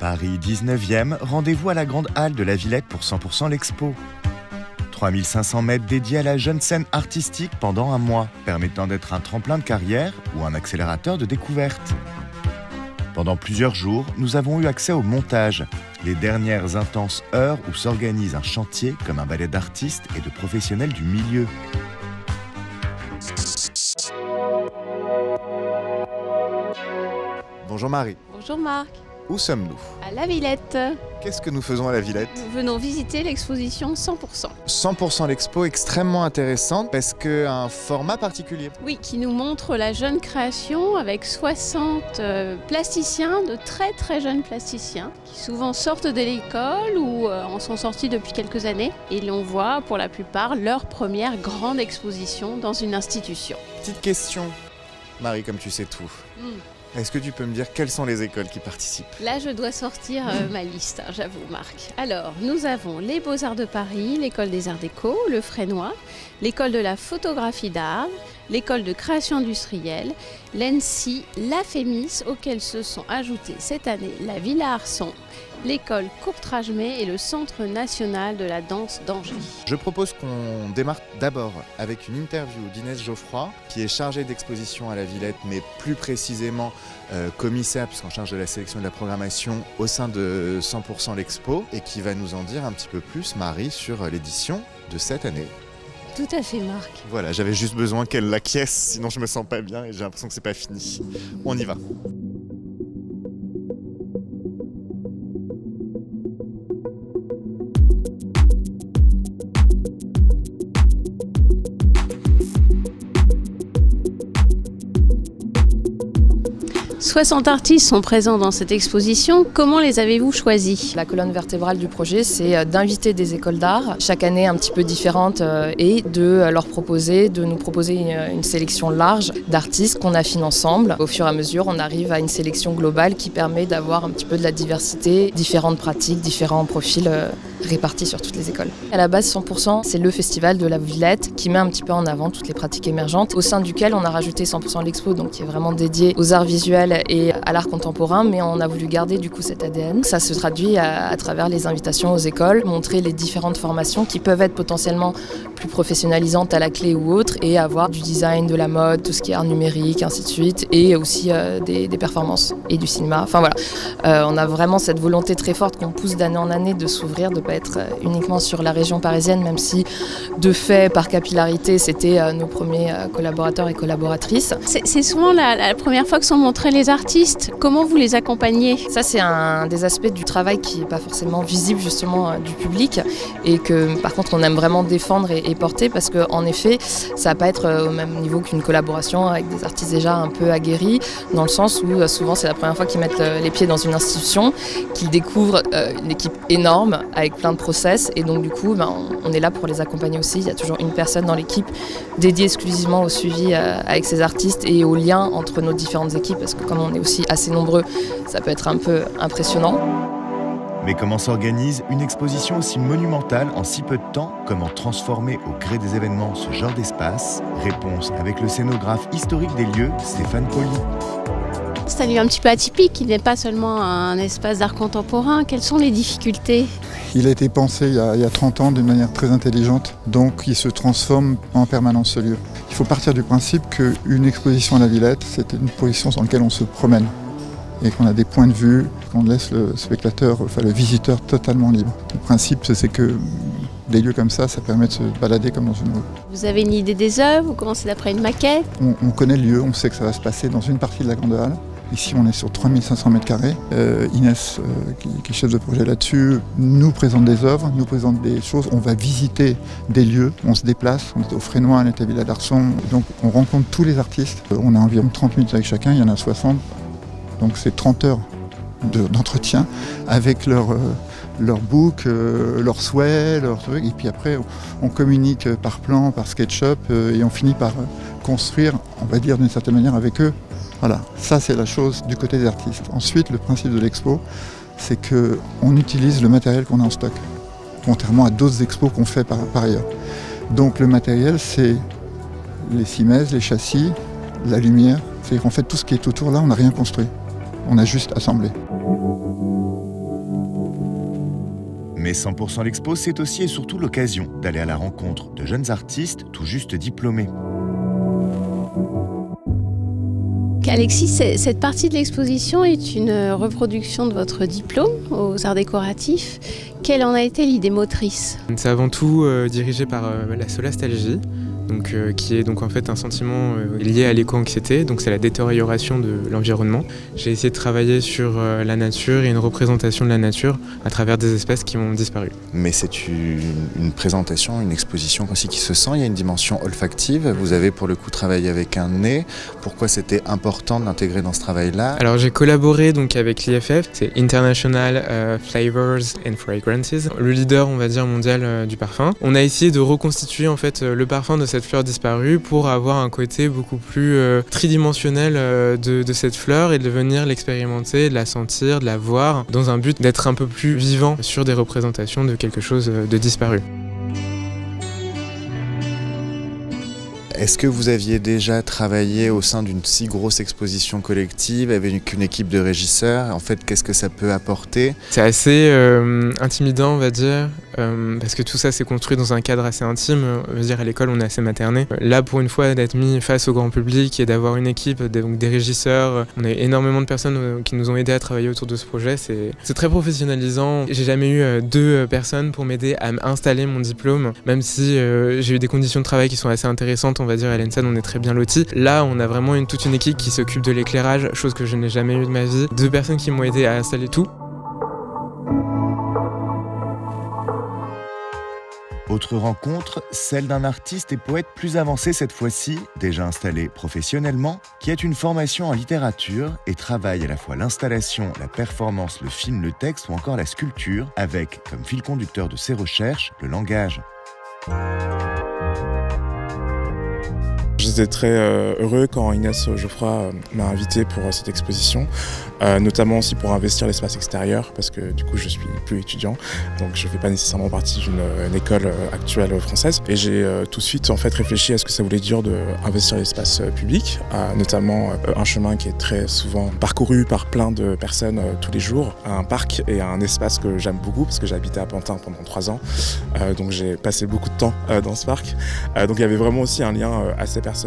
Paris 19e, rendez-vous à la Grande Halle de la Villette pour 100% l'Expo. 3500 mètres dédiés à la jeune scène artistique pendant un mois, permettant d'être un tremplin de carrière ou un accélérateur de découverte. Pendant plusieurs jours, nous avons eu accès au montage, les dernières intenses heures où s'organise un chantier comme un ballet d'artistes et de professionnels du milieu. Bonjour Marie. Bonjour Marc. Où sommes-nous? À la Villette. Qu'est-ce que nous faisons à la Villette? Nous venons visiter l'exposition 100%. 100% l'expo, extrêmement intéressante parce qu'un format particulier. Oui, qui nous montre la jeune création avec 60 plasticiens, de très très jeunes plasticiens, qui souvent sortent de l'école ou en sont sortis depuis quelques années. Et l'on voit pour la plupart leur première grande exposition dans une institution. Petite question, Marie, comme tu sais tout. Est-ce que tu peux me dire quelles sont les écoles qui participent? Là, je dois sortir ma liste, hein, j'avoue, Marc. Alors, nous avons les Beaux-Arts de Paris, l'École des Arts Déco, le Fresnoy, l'École de la Photographie d'Art, l'École de Création Industrielle, l'ENSI, la FEMIS, auxquelles se sont ajoutées cette année la Villa Arson, l'école Courtrage-May et le Centre national de la danse d'Angers. Je propose qu'on démarre d'abord avec une interview d'Inès Geoffroy, qui est chargée d'exposition à la Villette, mais plus précisément commissaire, puisqu'en charge de la sélection et de la programmation au sein de 100% l'Expo, et qui va nous en dire un petit peu plus, Marie, sur l'édition de cette année. Tout à fait, Marc. Voilà, j'avais juste besoin qu'elle l'acquiesce, sinon je me sens pas bien et j'ai l'impression que c'est pas fini. On y va. « 60 artistes sont présents dans cette exposition. Comment les avez-vous choisis ?» La colonne vertébrale du projet, c'est d'inviter des écoles d'art, chaque année un petit peu différentes, et de leur proposer, de nous proposer une sélection large d'artistes qu'on affine ensemble. Au fur et à mesure, on arrive à une sélection globale qui permet d'avoir un petit peu de la diversité, différentes pratiques, différents profils répartis sur toutes les écoles. À la base, 100%, c'est le festival de la Villette qui met un petit peu en avant toutes les pratiques émergentes, au sein duquel on a rajouté 100% l'expo, donc qui est vraiment dédié aux arts visuels et à l'art contemporain, mais on a voulu garder du coup cet ADN. Ça se traduit à travers les invitations aux écoles, montrer les différentes formations qui peuvent être potentiellement plus professionnalisantes à la clé ou autres, et avoir du design, de la mode, tout ce qui est art numérique, ainsi de suite, et aussi des performances et du cinéma. Enfin voilà, on a vraiment cette volonté très forte qu'on pousse d'année en année de s'ouvrir, de ne pas être uniquement sur la région parisienne, même si de fait, par capillarité, c'était nos premiers collaborateurs et collaboratrices. C'est souvent la première fois que sont montrés les artistes. Comment vous les accompagnez? Ça, c'est un des aspects du travail qui n'est pas forcément visible justement du public, et que par contre on aime vraiment défendre et porter, parce qu'en effet ça va pas être au même niveau qu'une collaboration avec des artistes déjà un peu aguerris, dans le sens où souvent c'est la première fois qu'ils mettent les pieds dans une institution, qu'ils découvrent une équipe énorme avec plein de process, et donc du coup on est là pour les accompagner aussi. Il y a toujours une personne dans l'équipe dédiée exclusivement au suivi avec ces artistes et au lien entre nos différentes équipes, parce que comme on est aussi assez nombreux, ça peut être un peu impressionnant. Mais comment s'organise une exposition aussi monumentale en si peu de temps? Comment transformer au gré des événements ce genre d'espace? Réponse avec le scénographe historique des lieux, Stéphane Poli. C'est un lieu un petit peu atypique, il n'est pas seulement un espace d'art contemporain. Quelles sont les difficultés? Il a été pensé il y a 30 ans d'une manière très intelligente, donc il se transforme en permanence ce lieu. Il faut partir du principe qu'une exposition à la Villette, c'est une position dans laquelle on se promène et qu'on a des points de vue, qu'on laisse le spectateur, enfin le visiteur totalement libre. Le principe, c'est que des lieux comme ça permet de se balader comme dans une route. Vous avez une idée des œuvres? Vous commencez d'après une maquette? On connaît le lieu, on sait que ça va se passer dans une partie de la Grande Halle. Ici, on est sur 3500 m². Inès, qui est chef de projet là-dessus, nous présente des œuvres, nous présente des choses. On va visiter des lieux, on se déplace. On était au Fresnoy, on était à Villa d'Arson. Donc, on rencontre tous les artistes. On a environ 30 minutes avec chacun, il y en a 60. Donc, c'est 30 heures d'entretien avec leur book, leurs souhaits, leurs trucs. Et puis après, on communique par plan, par SketchUp, et on finit par construire, on va dire d'une certaine manière, avec eux. Voilà, ça c'est la chose du côté des artistes. Ensuite, le principe de l'expo, c'est qu'on utilise le matériel qu'on a en stock, contrairement à d'autres expos qu'on fait par ailleurs. Donc le matériel, c'est les cimaises, les châssis, la lumière. C'est-à-dire qu'en fait, tout ce qui est autour là, on n'a rien construit. On a juste assemblé. Mais 100% l'Expo, c'est aussi et surtout l'occasion d'aller à la rencontre de jeunes artistes tout juste diplômés. Alexis, cette partie de l'exposition est une reproduction de votre diplôme aux arts décoratifs. Quelle en a été l'idée motrice? C'est avant tout dirigé par la solastalgie. Donc, qui est donc en fait un sentiment lié à l'éco-anxiété, donc c'est la détérioration de l'environnement. J'ai essayé de travailler sur la nature et une représentation de la nature à travers des espèces qui ont disparu. Mais c'est une présentation, une exposition aussi qui se sent, il y a une dimension olfactive. Vous avez pour le coup travaillé avec un nez. Pourquoi c'était important de l'intégrer dans ce travail-là? Alors j'ai collaboré donc avec l'IFF, c'est International Flavors and Fragrances, le leader on va dire mondial du parfum. On a essayé de reconstituer en fait le parfum de cette fleur disparue pour avoir un côté beaucoup plus tridimensionnel de cette fleur et de venir l'expérimenter, de la sentir, de la voir, dans un but d'être un peu plus vivant sur des représentations de quelque chose de disparu. Est-ce que vous aviez déjà travaillé au sein d'une si grosse exposition collective avec une équipe de régisseurs? En fait, qu'est-ce que ça peut apporter? C'est assez intimidant, on va dire, parce que tout ça s'est construit dans un cadre assez intime. On va dire, à l'école, on est assez materné. Là, pour une fois, d'être mis face au grand public et d'avoir une équipe, donc des régisseurs, on a eu énormément de personnes qui nous ont aidés à travailler autour de ce projet. C'est très professionnalisant. J'ai jamais eu 2 personnes pour m'aider à installer mon diplôme, même si j'ai eu des conditions de travail qui sont assez intéressantes. On va dire à l'ENSAD, on est très bien lotis. Là, on a vraiment toute une équipe qui s'occupe de l'éclairage, chose que je n'ai jamais eu de ma vie. 2 personnes qui m'ont aidé à installer tout. Autre rencontre, celle d'un artiste et poète plus avancé cette fois-ci, déjà installé professionnellement, qui a une formation en littérature et travaille à la fois l'installation, la performance, le film, le texte ou encore la sculpture, avec, comme fil conducteur de ses recherches, le langage. J'étais très heureux quand Inès Geoffroy m'a invité pour cette exposition, notamment aussi pour investir l'espace extérieur, parce que du coup je suis plus étudiant, donc je ne fais pas nécessairement partie d'une école actuelle française. Et j'ai tout de suite en fait réfléchi à ce que ça voulait dire d'investir l'espace public, notamment un chemin qui est très souvent parcouru par plein de personnes tous les jours, un parc et un espace que j'aime beaucoup, parce que j'ai habité à Pantin pendant 3 ans, donc j'ai passé beaucoup de temps dans ce parc. Donc il y avait vraiment aussi un lien assez personnel.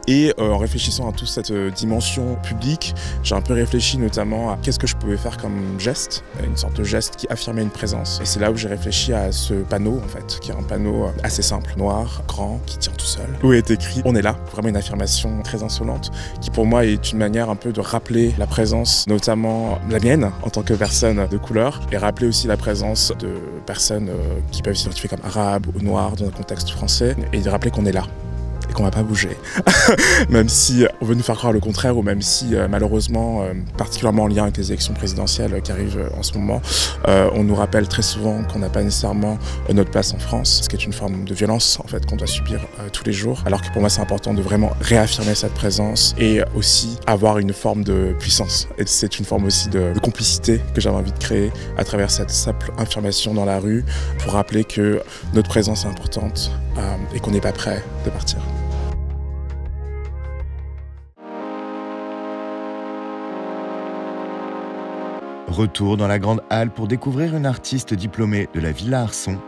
Et en réfléchissant à toute cette dimension publique, j'ai un peu réfléchi notamment à qu'est-ce que je pouvais faire comme geste, une sorte de geste qui affirmait une présence. Et c'est là où j'ai réfléchi à ce panneau en fait, qui est un panneau assez simple, noir, grand, qui tient tout seul, où est écrit « On est là », vraiment une affirmation très insolente, qui pour moi est une manière un peu de rappeler la présence, notamment la mienne en tant que personne de couleur, et rappeler aussi la présence de personnes qui peuvent s'identifier comme arabes ou noirs dans un contexte français, et de rappeler qu'on est là. Et qu'on va pas bouger, même si on veut nous faire croire le contraire, ou même si malheureusement, particulièrement en lien avec les élections présidentielles qui arrivent en ce moment, on nous rappelle très souvent qu'on n'a pas nécessairement notre place en France, ce qui est une forme de violence en fait qu'on doit subir tous les jours, alors que pour moi c'est important de vraiment réaffirmer cette présence et aussi avoir une forme de puissance. Et c'est une forme aussi de complicité que j'avais envie de créer à travers cette simple affirmation dans la rue, pour rappeler que notre présence est importante et qu'on n'est pas prêt de partir. Retour dans la grande halle pour découvrir une artiste diplômée de la Villa Arson.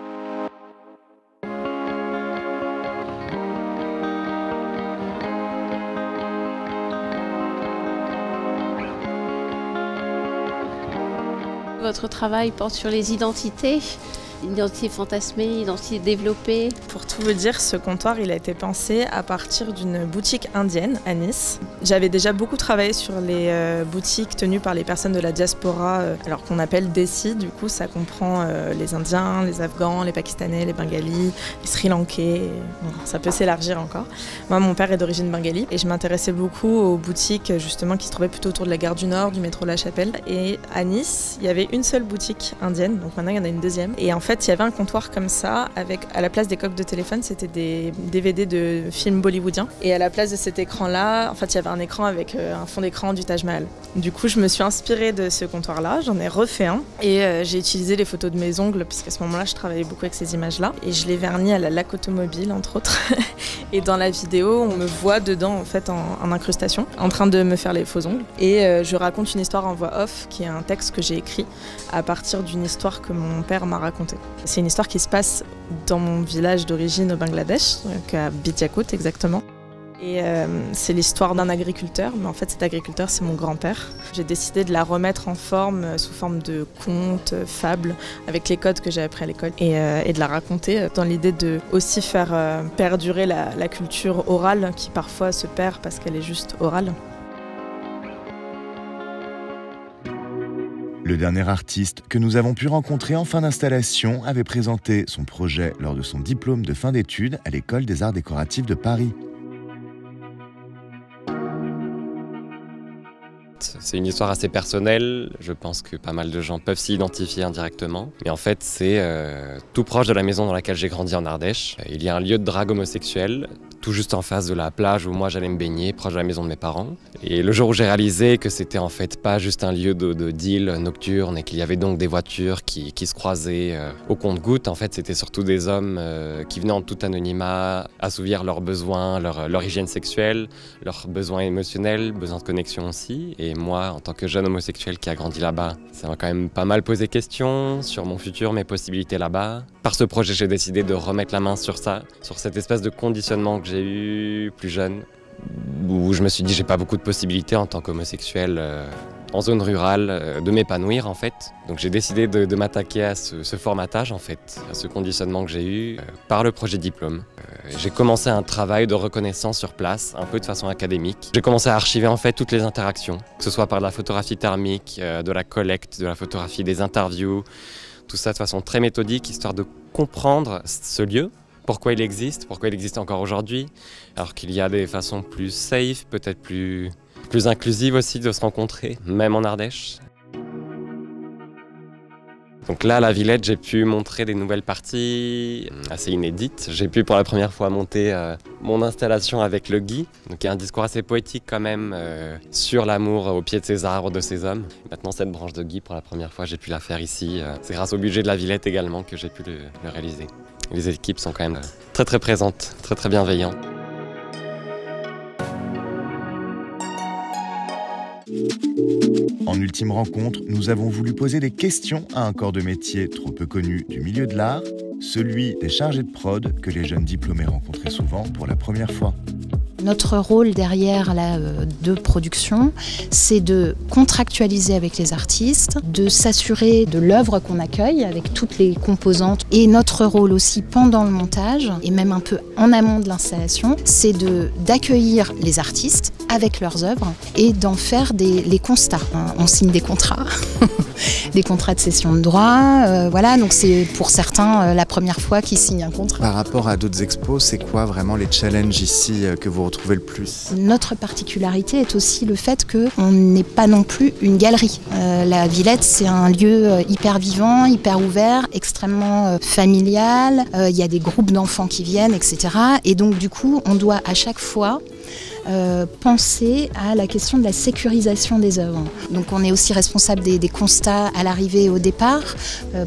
Votre travail porte sur les identités. Identité fantasmée, identité développée. Pour tout vous dire, ce comptoir il a été pensé à partir d'une boutique indienne à Nice. J'avais déjà beaucoup travaillé sur les boutiques tenues par les personnes de la diaspora, alors qu'on appelle Desi. Du coup, ça comprend les Indiens, les Afghans, les Pakistanais, les Bengalis, les Sri Lankais. Bon, ça peut s'élargir encore. Moi, mon père est d'origine bengali et je m'intéressais beaucoup aux boutiques justement qui se trouvaient plutôt autour de la gare du Nord, du métro La Chapelle. Et à Nice, il y avait une seule boutique indienne, donc maintenant il y en a une deuxième. Et en fait, il y avait un comptoir comme ça, avec à la place des coques de téléphone, c'était des DVD de films bollywoodiens. Et à la place de cet écran-là, en fait, il y avait un écran avec un fond d'écran du Taj Mahal. Du coup, je me suis inspirée de ce comptoir-là, j'en ai refait un. Et j'ai utilisé les photos de mes ongles, parce qu'à ce moment-là, je travaillais beaucoup avec ces images-là. Et je l'ai verni à la laque automobile, entre autres. Et dans la vidéo, on me voit dedans, en fait, en incrustation, en train de me faire les faux ongles. Et je raconte une histoire en voix off, qui est un texte que j'ai écrit à partir d'une histoire que mon père m'a racontée. C'est une histoire qui se passe dans mon village d'origine au Bangladesh, à Bidjakut exactement. Et c'est l'histoire d'un agriculteur, mais en fait cet agriculteur c'est mon grand-père. J'ai décidé de la remettre en forme, sous forme de conte, fable, avec les codes que j'ai appris à l'école et de la raconter dans l'idée de aussi faire perdurer la culture orale qui parfois se perd parce qu'elle est juste orale. Le dernier artiste que nous avons pu rencontrer en fin d'installation avait présenté son projet lors de son diplôme de fin d'études à l'École des Arts Décoratifs de Paris. C'est une histoire assez personnelle, je pense que pas mal de gens peuvent s'y identifier indirectement. Mais en fait, c'est tout proche de la maison dans laquelle j'ai grandi en Ardèche. Il y a un lieu de drague homosexuel, tout juste en face de la plage où moi j'allais me baigner, proche de la maison de mes parents. Et le jour où j'ai réalisé que c'était en fait pas juste un lieu de deal nocturne et qu'il y avait donc des voitures qui se croisaient au compte-gouttes, en fait c'était surtout des hommes qui venaient en tout anonymat assouvir leurs besoins, leur hygiène sexuelle, leurs besoins émotionnels, besoins de connexion aussi. Et moi, en tant que jeune homosexuel qui a grandi là-bas, ça m'a quand même pas mal posé question sur mon futur, mes possibilités là-bas. Par ce projet, j'ai décidé de remettre la main sur ça, sur cette espèce de conditionnement que j'ai eu plus jeune, où je me suis dit j'ai pas beaucoup de possibilités en tant qu'homosexuel en zone rurale de m'épanouir en fait. Donc j'ai décidé de m'attaquer à ce formatage en fait, à ce conditionnement que j'ai eu par le projet diplôme. J'ai commencé un travail de reconnaissance sur place, un peu de façon académique. J'ai commencé à archiver en fait toutes les interactions, que ce soit par de la photographie thermique, de la collecte, de la photographie des interviews, tout ça de façon très méthodique, histoire de comprendre ce lieu. Pourquoi il existe encore aujourd'hui, alors qu'il y a des façons plus safe, peut-être plus inclusives aussi de se rencontrer, même en Ardèche. Donc là, à la Villette, j'ai pu montrer des nouvelles parties assez inédites. J'ai pu pour la première fois monter mon installation avec le Guy. Donc il y a un discours assez poétique quand même sur l'amour au pied de ces arbres, de ces hommes. Et maintenant, cette branche de Guy, pour la première fois, j'ai pu la faire ici. C'est grâce au budget de la Villette également que j'ai pu le réaliser. Les équipes sont quand même très très présentes, très très bienveillantes. En ultime rencontre, nous avons voulu poser des questions à un corps de métier trop peu connu du milieu de l'art, celui des chargés de prod que les jeunes diplômés rencontraient souvent pour la première fois. Notre rôle derrière la de production, c'est de contractualiser avec les artistes, de s'assurer de l'œuvre qu'on accueille avec toutes les composantes. Et notre rôle aussi pendant le montage, et même un peu en amont de l'installation, c'est d'accueillir les artistes avec leurs œuvres et d'en faire les constats. On signe des contrats, des contrats de cession de droit. Voilà, donc c'est pour certains la première fois qu'ils signent un contrat. Par rapport à d'autres expos, c'est quoi vraiment les challenges ici que vous retrouvez le plus? Notre particularité est aussi le fait qu'on n'est pas non plus une galerie. La Villette, c'est un lieu hyper vivant, hyper ouvert, extrêmement familial. Il y a des groupes d'enfants qui viennent, etc. Et donc du coup, on doit à chaque fois penser à la question de la sécurisation des œuvres. Donc on est aussi responsable des constats à l'arrivée et au départ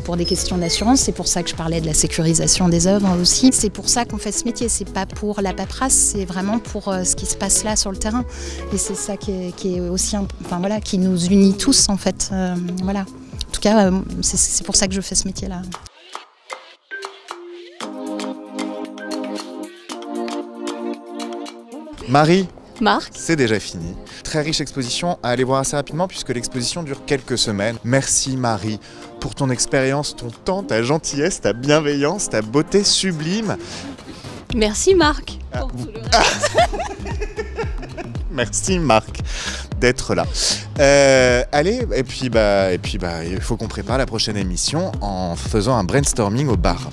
pour des questions d'assurance. C'est pour ça que je parlais de la sécurisation des œuvres aussi. C'est pour ça qu'on fait ce métier. C'est pas pour la paperasse, c'est vraiment pour ce qui se passe là sur le terrain. Et c'est ça qui est aussi, enfin voilà, qui nous unit tous en fait. Voilà. En tout cas, c'est pour ça que je fais ce métier-là. Marie, Marc, c'est déjà fini. Très riche exposition à aller voir assez rapidement puisque l'exposition dure quelques semaines. Merci Marie pour ton expérience, ton temps, ta gentillesse, ta bienveillance, ta beauté sublime. merci Marc pour tout le reste. Merci Marc d'être là. Allez, et puis il faut qu'on prépare la prochaine émission en faisant un brainstorming au bar.